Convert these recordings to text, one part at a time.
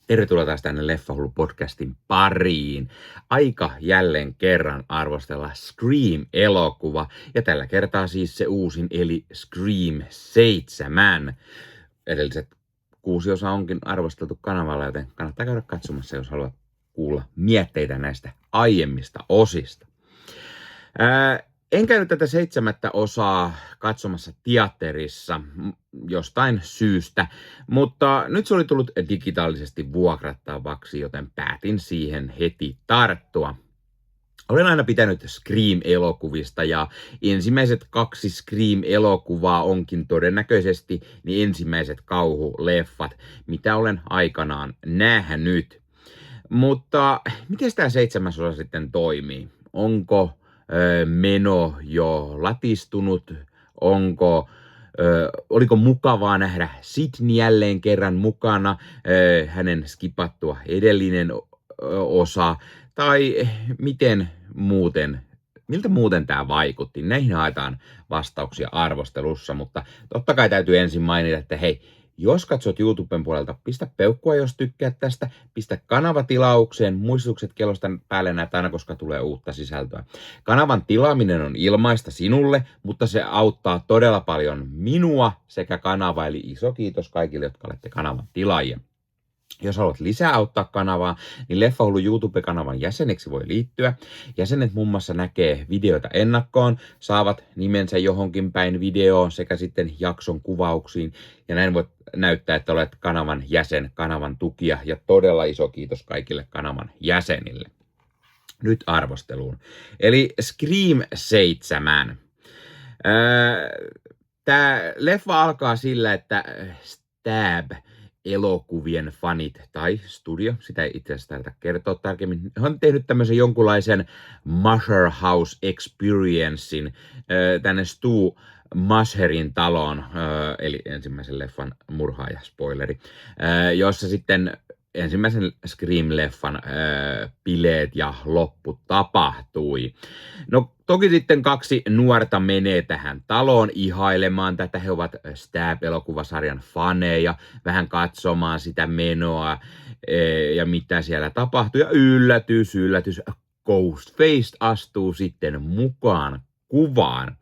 Tervetuloa taas tänne Leffahullu-podcastin pariin. Aika jälleen kerran arvostella Scream-elokuva, ja tällä kertaa siis se uusin, eli Scream 7. Edelliset 6 osaa onkin arvosteltu kanavalla, joten kannattaa käydä katsomassa, jos haluat kuulla mietteitä näistä aiemmista osista. En käynyt tätä 7. osaa katsomassa teatterissa jostain syystä, mutta nyt se oli tullut digitaalisesti vuokrattavaksi, joten päätin siihen heti tarttua. Olen aina pitänyt Scream-elokuvista, ja ensimmäiset 2 Scream-elokuvaa onkin todennäköisesti niin ensimmäiset kauhuleffat, mitä olen aikanaan nähnyt. Mutta miten tämä 7. osa sitten toimii? Onko meno jo latistunut? Oliko mukavaa nähdä Sidney jälleen kerran mukana, hänen skipattua edellinen osa, tai miltä muuten tämä vaikutti? Näihin haetaan vastauksia arvostelussa, mutta totta kai täytyy ensin mainita, että hei, jos katsot YouTuben puolelta, pistä peukkua, jos tykkäät tästä, pistä kanava tilaukseen, muistutukset kellosta päälle näet aina, koska tulee uutta sisältöä. Kanavan tilaaminen on ilmaista sinulle, mutta se auttaa todella paljon minua sekä kanavaa, eli iso kiitos kaikille, jotka olette kanavan tilaajia. Jos haluat lisää auttaa kanavaa, niin Leffahullu YouTube-kanavan jäseneksi voi liittyä. Jäsenet muun muassa näkee videoita ennakkoon, saavat nimensä johonkin päin videoon sekä sitten jakson kuvauksiin. Ja näin voit näyttää, että olet kanavan jäsen, kanavan tukija, ja todella iso kiitos kaikille kanavan jäsenille. Nyt arvosteluun. Eli Scream 7. Tämä leffa alkaa sillä, että Stab-elokuvien fanit tai studio, sitä ei itse asiassa tarvitse kertoa tarkemmin, on tehnyt tämmöisen jonkunlaisen Musher House Experiencein tänne Stu Masherin taloon, eli ensimmäisen leffan murhaaja, spoileri, jossa sitten ensimmäisen Scream-leffan bileet ja loppu tapahtui. No toki sitten 2 nuorta menee tähän taloon ihailemaan tätä. He ovat Stab-elokuvasarjan faneja, vähän katsomaan sitä menoa ja mitä siellä tapahtuu. Ja yllätys, Ghostface astuu sitten mukaan kuvaan.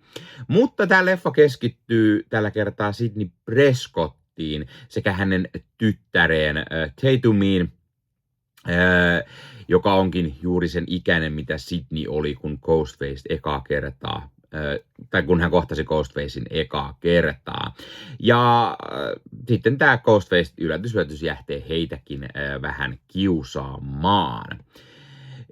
Mutta tämä leffa keskittyy tällä kertaa Sidney Prescottiin sekä hänen tyttäreen Tatumiin, joka onkin juuri sen ikäinen, mitä Sidney oli, kun Ghostface ekaa kertaa, tai kun hän kohtasi Ghostfacein ekaa kertaa. Ja sitten tämä Ghostface yllätys jähtee heitäkin vähän kiusaamaan.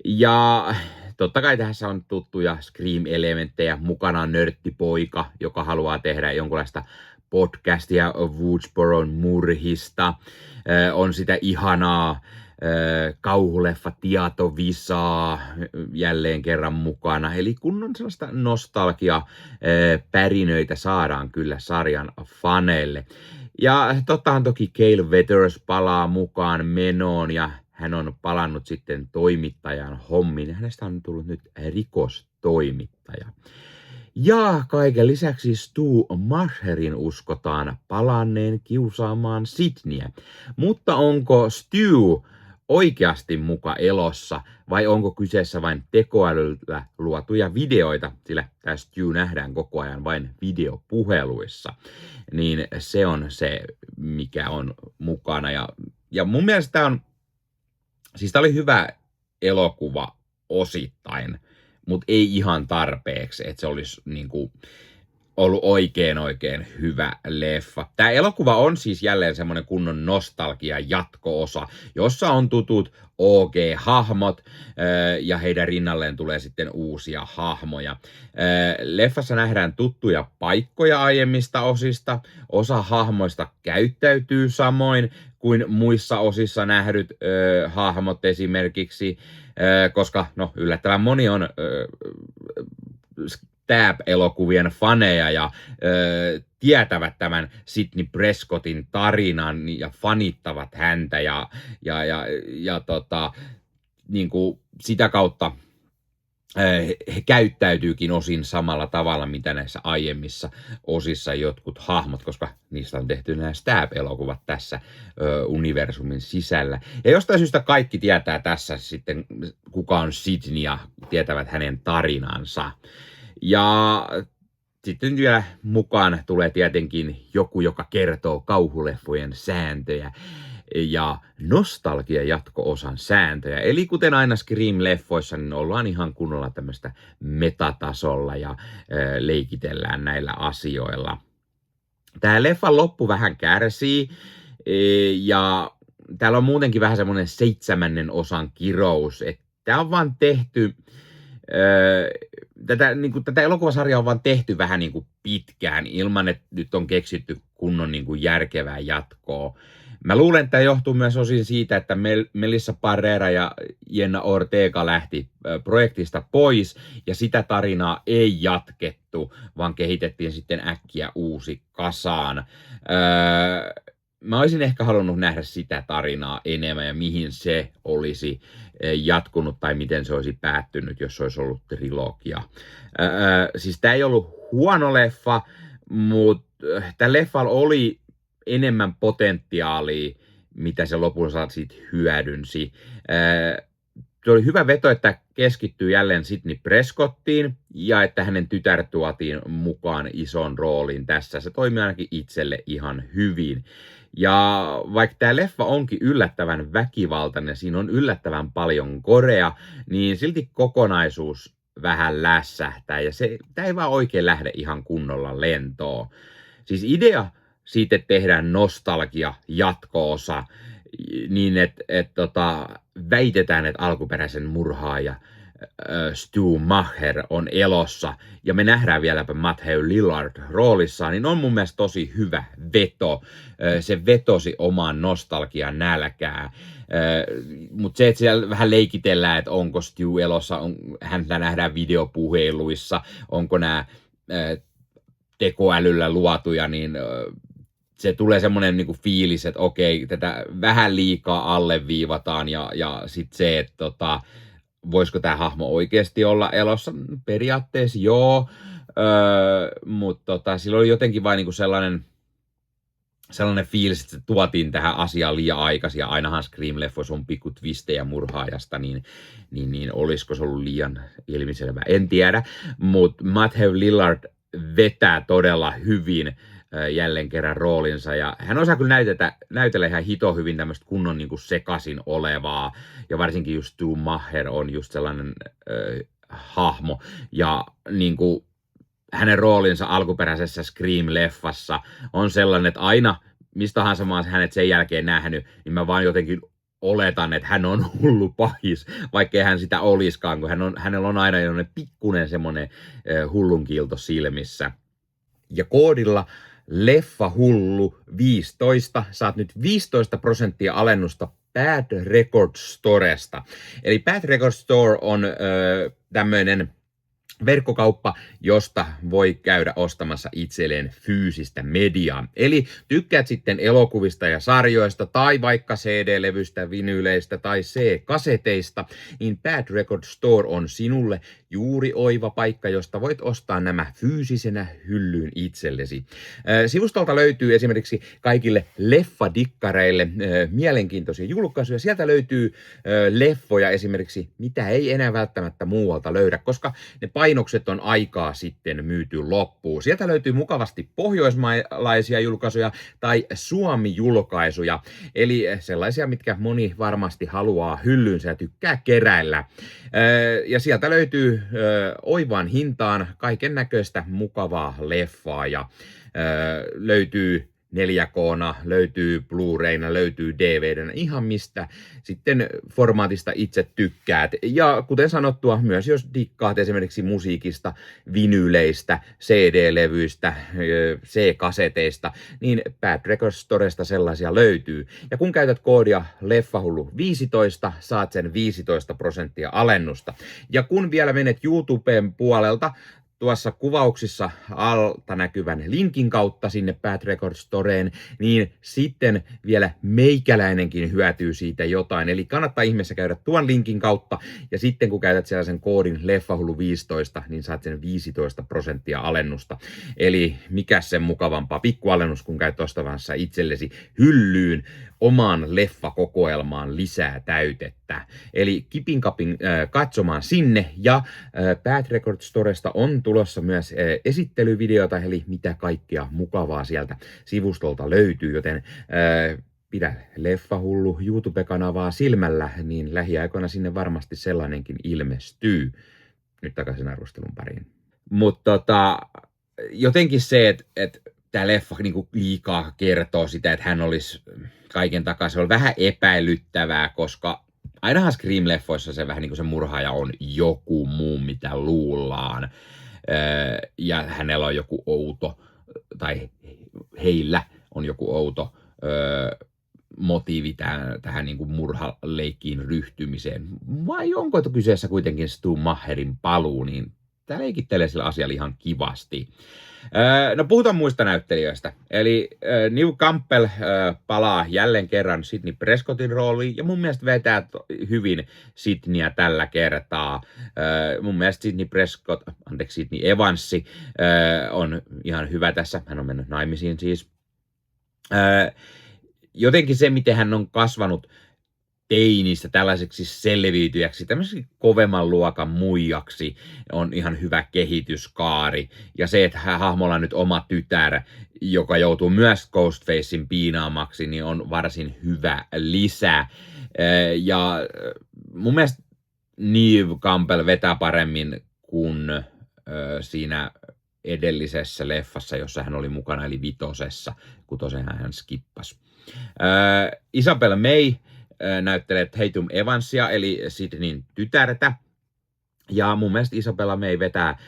Ja totta kai tässä on tuttuja Scream-elementtejä. Mukana on nörttipoika, joka haluaa tehdä jonkunlaista podcastia Woodsboron murhista. On sitä ihanaa kauhuleffa tietovisaa jälleen kerran mukana. Eli kunnon sellaista nostalgia-pärinöitä saadaan kyllä sarjan faneille. Ja tottahan toki Gale Weathers palaa mukaan menoon, ja hän on palannut sitten toimittajan hommiin. Hänestä on tullut nyt rikostoimittaja. Ja kaiken lisäksi Stu Masherin uskotaan palanneen kiusaamaan Sidneyä. Mutta onko Stu oikeasti muka elossa, vai onko kyseessä vain tekoälyllä luotuja videoita, sillä tämä Stu nähdään koko ajan vain videopuheluissa. Niin se on se, mikä on mukana. Ja mun mielestä tämä oli hyvä elokuva osittain, mutta ei ihan tarpeeksi, että se olisi niinku ollut oikein hyvä leffa. Tämä elokuva on siis jälleen semmoinen kunnon nostalgia jatko-osa, jossa on tutut OG-hahmot ja heidän rinnalleen tulee sitten uusia hahmoja. Leffassa nähdään tuttuja paikkoja aiemmista osista. Osa hahmoista käyttäytyy samoin kuin muissa osissa nähdyt hahmot esimerkiksi, koska no, yllättävän moni on Stab-elokuvien faneja ja tietävät tämän Sidney Prescottin tarinan ja fanittavat häntä ja niin kuin sitä kautta he käyttäytyykin osin samalla tavalla, mitä näissä aiemmissa osissa jotkut hahmot, koska niistä on tehty nämä Stab-elokuvat tässä universumin sisällä. Ja jostain syystä kaikki tietää tässä sitten, kuka on Sidney ja tietävät hänen tarinansa. Ja sitten vielä mukaan tulee tietenkin joku, joka kertoo kauhuleffojen sääntöjä ja nostalgia-jatko-osan sääntöjä. Eli kuten aina Scream-leffoissa, niin ollaan ihan kunnolla tämmöistä metatasolla ja leikitellään näillä asioilla. Tää leffan loppu vähän kärsii ja täällä on muutenkin vähän semmoinen 7. osan kirous, että tää on vaan tehty tätä elokuvasarjaa on vaan tehty vähän niin kuin pitkään ilman, että nyt on keksitty kunnon niin kuin järkevää jatkoa. Mä luulen, että tämä johtuu myös osin siitä, että Melissa Barrera ja Jenna Ortega lähti projektista pois ja sitä tarinaa ei jatkettu, vaan kehitettiin sitten äkkiä uusi kasaan. Mä olisin ehkä halunnut nähdä sitä tarinaa enemmän ja mihin se olisi jatkunut tai miten se olisi päättynyt, jos se olisi ollut trilogia. Siis tämä ei ollut huono leffa, mutta tämä leffalla oli enemmän potentiaalia, mitä se lopulta siitä hyödynsi. Se oli hyvä veto, että keskittyy jälleen Sidney Prescottiin ja että hänen tytär tuotiin mukaan ison rooliin tässä. Se toimii ainakin itselle ihan hyvin. Ja vaikka tämä leffa onkin yllättävän väkivaltainen, siinä on yllättävän paljon gorea, niin silti kokonaisuus vähän lässähtää ja tämä ei vaan oikein lähde ihan kunnolla lentoon. Siis idea siitä, että tehdään nostalgia jatko-osa niin, että väitetään, että alkuperäisen murhaaja Stu Macher on elossa ja me nähdään vieläpä Matthew Lillard roolissaan, niin on mun mielestä tosi hyvä veto. Se vetosi omaan nostalgian nälkää. Mutta se, että siellä vähän leikitellään, että onko Stu elossa, häntä nähdään videopuheluissa, onko nämä tekoälyllä luotuja, niin se tulee semmoinen niinku fiilis, että okei, tätä vähän liikaa alleviivataan ja sitten se, että voisiko tämä hahmo oikeasti olla elossa? Periaatteessa joo, mutta sillä oli jotenkin vain niinku sellainen fiilis, että se tuotiin tähän asiaan liian aikaisin, ja ainahan Scream-leffoissa on pikku twistejä murhaajasta, niin olisiko se ollut liian ilmiselvä? En tiedä, mutta Matthew Lillard vetää todella hyvin jälleen kerran roolinsa, ja hän osaa kyllä näytellä ihan hito hyvin tämmöistä kunnon niin kuin sekaisin olevaa, ja varsinkin just Stu Macher on just sellainen hahmo, ja niin kuin hänen roolinsa alkuperäisessä Scream-leffassa on sellainen, että aina, mistä tahansa mä oon hänet sen jälkeen nähnyt, niin mä vaan jotenkin oletan, että hän on hullu pahis, vaikkei hän sitä oliskaan, kun hänellä on aina pikkunen semmoinen hullunkiilto silmissä. Ja koodilla LEFFAHULLU 15 saat nyt 15% alennusta Bad Record Storesta. Eli Bad Record Store on tämmöinen verkkokauppa, josta voi käydä ostamassa itselleen fyysistä mediaa. Eli tykkäät sitten elokuvista ja sarjoista tai vaikka CD-levystä, vinyyleistä tai C-kaseteista, niin Bad Record Store on sinulle juuri oiva paikka, josta voit ostaa nämä fyysisenä hyllyyn itsellesi. Sivustolta löytyy esimerkiksi kaikille leffadikkareille mielenkiintoisia julkaisuja. Sieltä löytyy leffoja esimerkiksi, mitä ei enää välttämättä muualta löydä, koska ne painokset on aikaa sitten myyty loppuun. Sieltä löytyy mukavasti pohjoismaalaisia julkaisuja tai Suomi-julkaisuja, eli sellaisia, mitkä moni varmasti haluaa hyllyynsä ja tykkää keräillä. Ja sieltä löytyy oivaan hintaan kaiken näköistä mukavaa leffaa ja löytyy 4K:na, löytyy Blu-rayna, löytyy DVDnä, ihan mistä sitten formaatista itse tykkäät. Ja kuten sanottua, myös jos dikkaat esimerkiksi musiikista, vinyyleistä, CD-levyistä, C-kaseteista, niin Bad Record Storesta sellaisia löytyy. Ja kun käytät koodia LEFFAHULLU15, saat sen 15% alennusta. Ja kun vielä menet YouTuben puolelta, tuossa kuvauksissa alta näkyvän linkin kautta sinne Bad Record Storeen, niin sitten vielä meikäläinenkin hyötyy siitä jotain. Eli kannattaa ihmeessä käydä tuon linkin kautta, ja sitten kun käytät siellä sen koodin leffahullu15, niin saat sen 15% alennusta. Eli mikä sen mukavampaa pikkualennus, kun käyt ostavassa itsellesi hyllyyn omaan leffakokoelmaan lisää täytettä. Eli kipin kapin katsomaan sinne, ja Bad Record Storesta on tulossa myös esittelyvideota, eli mitä kaikkea mukavaa sieltä sivustolta löytyy, joten pidä Leffahullu YouTube-kanavaa silmällä, niin lähiaikoina sinne varmasti sellainenkin ilmestyy. Nyt takaisin arvostelun pariin. Mutta jotenkin se, että tämä leffa niinku liikaa kertoo sitä, että hän olisi kaiken takaa, se on vähän epäilyttävää, koska ainahan Scream-leffoissa se vähän niin kuin se murhaaja on joku muu, mitä luullaan. Ja hänellä on joku outo, tai heillä on joku outo motiivi tähän niin kuin murhaleikkiin ryhtymiseen. Vai onko kyseessä kuitenkin Stu Maherin paluu, niin tämä leikittelee sillä asialla ihan kivasti. No puhutaan muista näyttelijöistä. Eli Neve Campbell palaa jälleen kerran Sidney Prescottin rooliin, ja mun mielestä vetää hyvin Sidneyä tällä kertaa. Mun mielestä Sidney Evansi on ihan hyvä tässä. Hän on mennyt naimisiin siis. Jotenkin se, miten hän on kasvanut teinistä tällaiseksi selviytyjäksi, tämmöiseksi kovemman luokan muijaksi, on ihan hyvä kehityskaari. Ja se, että hahmolla on nyt oma tytär, joka joutuu myös Ghostfacein piinaamaksi, niin on varsin hyvä lisä. Ja mun mielestä Neve Campbell vetää paremmin kuin siinä edellisessä leffassa, jossa hän oli mukana, eli vitosessa, kun tosiaan hän skippasi. Isabel May näyttelee Tatum Evansia, eli Sidneyn tytärtä. Ja mun mielestä Isabella May vetää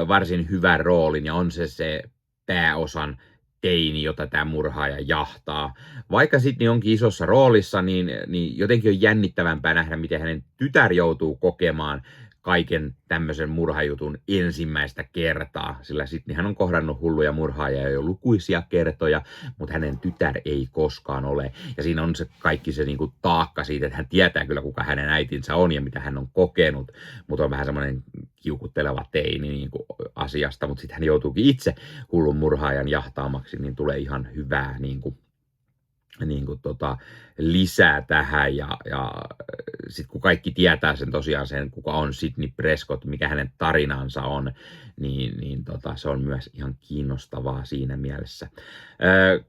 varsin hyvän roolin, ja on se pääosan teini, jota tämä murhaaja jahtaa. Vaikka Sidney onkin isossa roolissa, niin jotenkin on jännittävämpää nähdä, miten hänen tytär joutuu kokemaan kaiken tämmöisen murhajutun ensimmäistä kertaa, sillä sitten hän on kohdannut hulluja murhaajia jo lukuisia kertoja, mutta hänen tytär ei koskaan ole. Ja siinä on se kaikki se niinku taakka siitä, että hän tietää kyllä, kuka hänen äitinsä on ja mitä hän on kokenut, mutta on vähän semmoinen kiukutteleva teini niinku asiasta, mutta sitten hän joutuukin itse hullun murhaajan jahtaamaksi, niin tulee ihan hyvää lisää tähän, ja sitten kun kaikki tietää sen tosiaan sen, kuka on Sidney Prescott, mikä hänen tarinansa on, niin se on myös ihan kiinnostavaa siinä mielessä.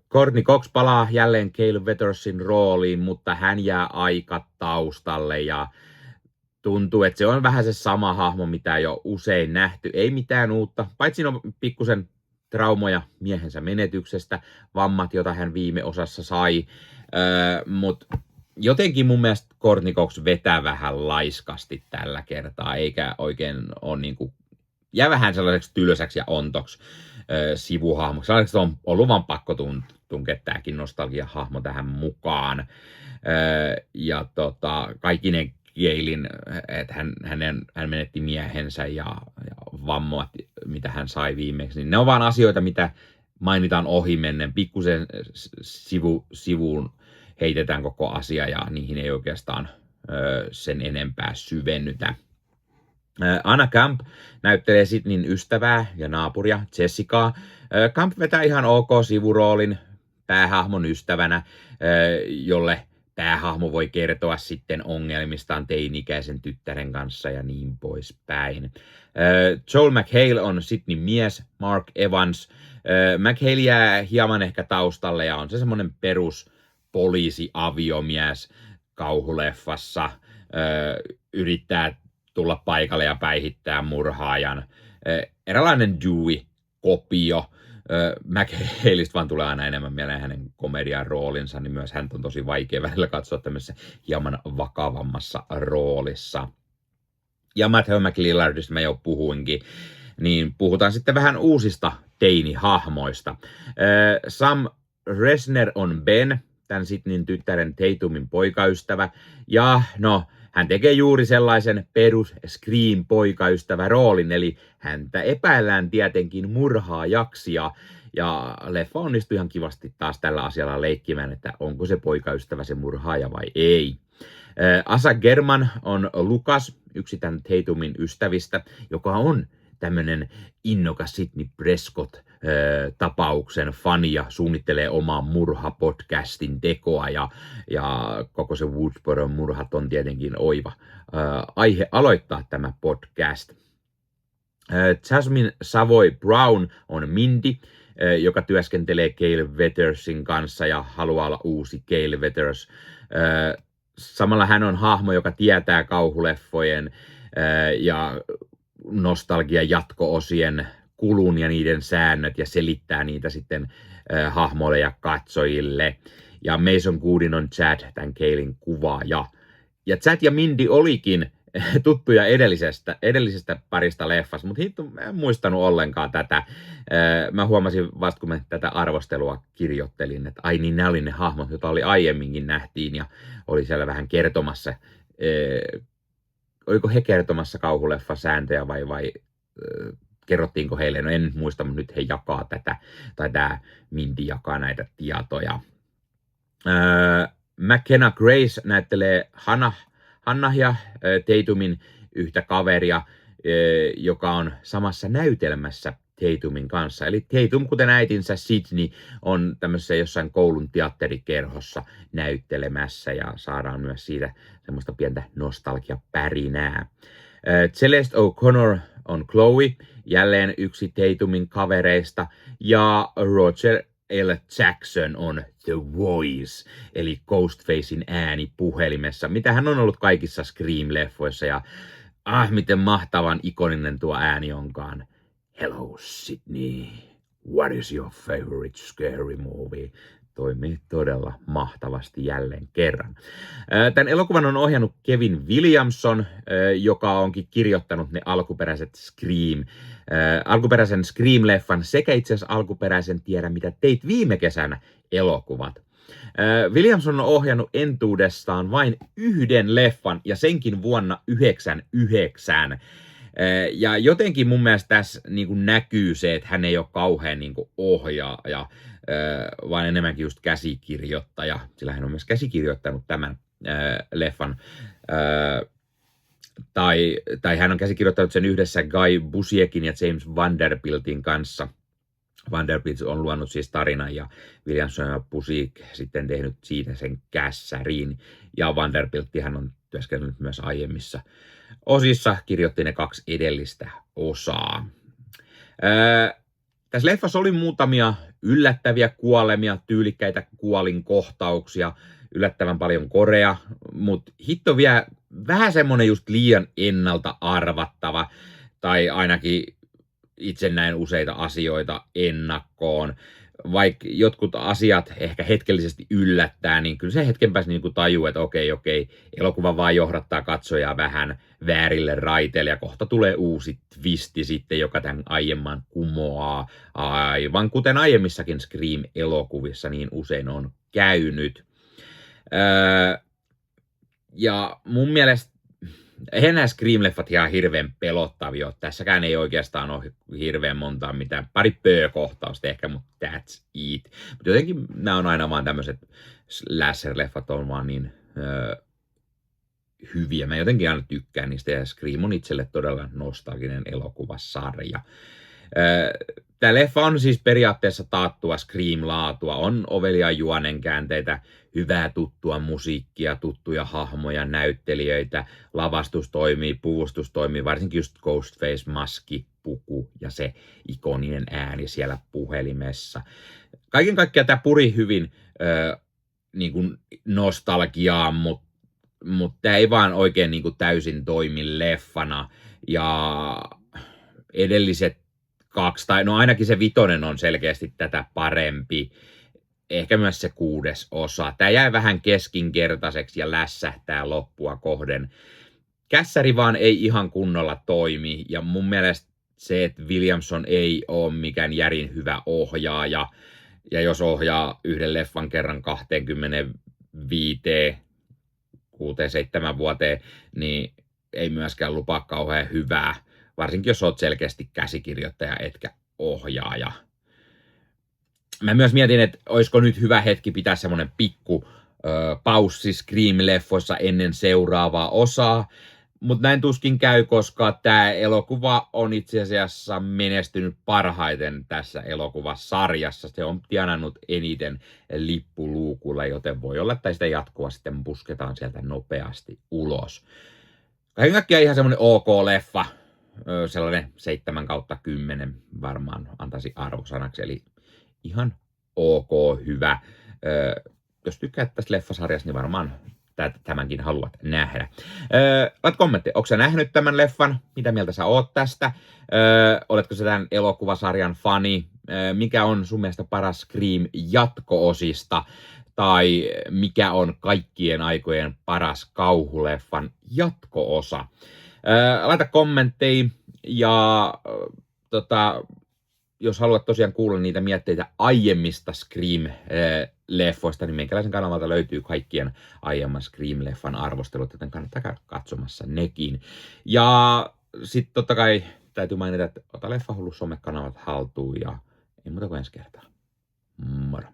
Courtney Cox palaa jälleen Gale Weathersin rooliin, mutta hän jää aika taustalle, ja tuntuu, että se on vähän se sama hahmo, mitä jo usein nähty. Ei mitään uutta, paitsi on pikkusen traumoja miehensä menetyksestä, vammat, jota hän viime osassa sai, mutta jotenkin mun mielestä Courtney Cox vetää vähän laiskasti tällä kertaa, eikä oikein ole niinku, jää vähän sellaiseksi tylsäksi ja ontoksi sivuhahmoksi. Sellaiseksi on ollut vaan pakko tunkea tämäkin nostalgia-hahmo tähän mukaan. Ja kaikki ne Galen, että hän menetti miehensä ja vammat, mitä hän sai viimeksi, niin ne on vaan asioita, mitä mainitaan ohimennen. Pikkusen sivuun heitetään koko asia, ja niihin ei oikeastaan sen enempää syvennytä. Anna Camp näyttelee Sidneyn ystävää ja naapuria Jessicaa. Camp vetää ihan ok sivuroolin päähahmon ystävänä, jolle päähahmo voi kertoa sitten ongelmistaan teini-ikäisen tyttären kanssa ja niin poispäin. Joel McHale on Sidneyn mies, Mark Evans. McHale jää hieman ehkä taustalle ja on se semmoinen perus poliisi-aviomies kauhuleffassa. Yrittää tulla paikalle ja päihittää murhaajan. Eräänlainen Dewey-kopio. McHaleista vaan tulee aina enemmän mieleen hänen komedian roolinsa, niin myös hän on tosi vaikea välillä katsoa tämmöisessä hieman vakavammassa roolissa. Ja Matthew McLillardista mä jo puhuinkin, niin puhutaan sitten vähän uusista teini-hahmoista. Sam Resner on Ben, tämän Sidneyn tyttären Tatumin poikaystävä, ja no, hän tekee juuri sellaisen perus Scream-poikaystävä roolin, eli häntä epäillään tietenkin murhaajaksi, ja leffa onnistui ihan kivasti taas tällä asialla leikkimään, että onko se poikaystävä se murhaaja vai ei. Asa German on Lukas, yksi tämän Tatumin ystävistä, joka on tämmöinen innokas Sidney Prescott-tapauksen fani ja suunnittelee omaa murhapodcastin tekoa, ja koko se Woodsboron murhat on tietenkin oiva aihe aloittaa tämä podcast. Jasmine Savoy Brown on Mindy, joka työskentelee Gale Wethersin kanssa ja haluaa olla uusi Gale Wethers. Samalla hän on hahmo, joka tietää kauhuleffojen ja nostalgian jatko-osien kulun ja niiden säännöt ja selittää niitä sitten hahmoille ja katsojille. Ja Mason Goodin on Chad, tämän Galen kuvaaja. Ja Chad ja Mindy olikin tuttuja edellisestä parista leffasta, mutta hitto, mä en muistanut ollenkaan tätä. Mä huomasin vasta, kun mä tätä arvostelua kirjoittelin, että ai niin, nämä oli ne hahmot, joita oli aiemminkin nähtiin, ja oli siellä vähän kertomassa, oliko he kertomassa kauhuleffasääntöjä vai kerrottiinko heille, no en muista, mutta nyt he jakaa tätä, tai tämä Mindy jakaa näitä tietoja. McKenna Grace näyttelee Hannahia, Tatumin yhtä kaveria, joka on samassa näytelmässä Tatumin kanssa. Eli Tatum, kuten äitinsä Sidney, on tämmöisessä jossain koulun teatterikerhossa näyttelemässä, ja saadaan myös siitä semmoista pientä nostalgiapärinää. Celeste O'Connor on Chloe, jälleen yksi Tatumin kavereista, ja Roger L. Jackson on The Voice, eli Ghostfacein ääni puhelimessa, mitä hän on ollut kaikissa Scream-leffoissa, ja miten mahtavan ikoninen tuo ääni onkaan. Hello Sidney, what is your favorite scary movie? Toimii todella mahtavasti jälleen kerran. Tämän elokuvan on ohjannut Kevin Williamson, joka onkin kirjoittanut ne alkuperäisen Scream-leffan sekä itse asiassa alkuperäisen Tiedä mitä teit viime kesänä elokuvat. Williamson on ohjannut entuudestaan vain yhden leffan, ja senkin vuonna 1999. Ja jotenkin mun mielestä tässä niin kuin näkyy se, että hän ei ole kauhean niin kuin ohjaaja, vaan enemmänkin just käsikirjoittaja, sillä hän on myös käsikirjoittanut tämän leffan. Tai hän on käsikirjoittanut sen yhdessä Guy Busiekin ja James Vanderbiltin kanssa. Vanderbilt on luonut siis tarinan, ja Williamson ja Busiek sitten tehnyt siitä sen kässäriin. Ja Vanderbilttihän on työskennellyt myös aiemmissa osissa, kirjoitti ne 2 edellistä osaa. Tässä leffassa oli muutamia yllättäviä kuolemia, tyylikkäitä kuolinkohtauksia, yllättävän paljon korea, mutta hitto vielä vähän semmonen just liian ennalta arvattava, tai ainakin itse näen useita asioita ennakkoon. Vaikka jotkut asiat ehkä hetkellisesti yllättää, niin kyllä se hetken päästä niin tajuu, että okei, elokuva vaan johdattaa katsojaa vähän väärille raiteille, ja kohta tulee uusi twisti sitten, joka tämän aiemman kumoaa, aivan kuten aiemmissakin Scream-elokuvissa niin usein on käynyt. Ja mun mielestä eihän nämä Scream-leffat ihan hirveän pelottavia. Tässäkään ei oikeastaan ole hirveän montaa mitään. Pari pöökohtausta ehkä, mutta that's it. Mutta jotenkin nämä on aina vaan tämmöiset slasher-leffat on vaan niin hyviä. Mä jotenkin aina tykkään niistä, ja Scream on itselle todella nostalginen elokuvasarja. Tämä leffa on siis periaatteessa taattua Scream-laatua. On ovelia juonenkäänteitä, hyvää tuttua musiikkia, tuttuja hahmoja, näyttelijöitä, lavastus toimii, puvustus toimii, varsinkin just Ghostface, maski, puku ja se ikoninen ääni siellä puhelimessa. Kaiken kaikkiaan tämä puri hyvin niin kuin nostalgiaa, mutta tämä ei vaan oikein niin kuin täysin toimi leffana. Ja edelliset 2, tai no ainakin se 5 on selkeästi tätä parempi. Ehkä myös se 6. osa. Tämä jäi vähän keskinkertaiseksi ja lässähtää loppua kohden. Kässäri vaan ei ihan kunnolla toimi, ja mun mielestä se, että Williamson ei ole mikään järin hyvä ohjaaja, ja jos ohjaa yhden leffan kerran 25 6-7 vuoteen, niin ei myöskään lupaa kauhean hyvää, varsinkin jos oot selkeästi käsikirjoittaja etkä ohjaaja. Mä myös mietin, että olisiko nyt hyvä hetki pitää semmonen pikku paussi Scream-leffoissa ennen seuraavaa osaa, mutta näin tuskin käy, koska tämä elokuva on itse asiassa menestynyt parhaiten tässä elokuvasarjassa. Se on tienannut eniten lippuluukulla, joten voi olla, että sitä jatkoa sitten pusketaan sieltä nopeasti ulos. Kaiken kaikkiaan ihan semmoinen ok leffa, sellainen 7/10 varmaan antaisin arvosanaksi, eli ihan ok hyvä. Jos tykkäät tästä leffasarjasta, niin varmaan tämänkin haluat nähdä. Laita kommentti, onko sä nähnyt tämän leffan? Mitä mieltä sä oot tästä? Oletko sä tämän elokuvasarjan fani? Mikä on sun mielestä paras Scream jatko-osista? Tai mikä on kaikkien aikojen paras kauhuleffan jatko-osa? Laita kommentteja ja jos haluat tosiaan kuulla niitä mietteitä aiemmista Scream-leffoista, niin meikäläisen kanavalta löytyy kaikkien aiemman Scream-leffan arvostelut, joten kannattaa käydä katsomassa nekin. Ja sitten totta kai täytyy mainita, että ota Leffahullu somekanavat haltuun ja ei muuta kuin ensi kertaa. Moro!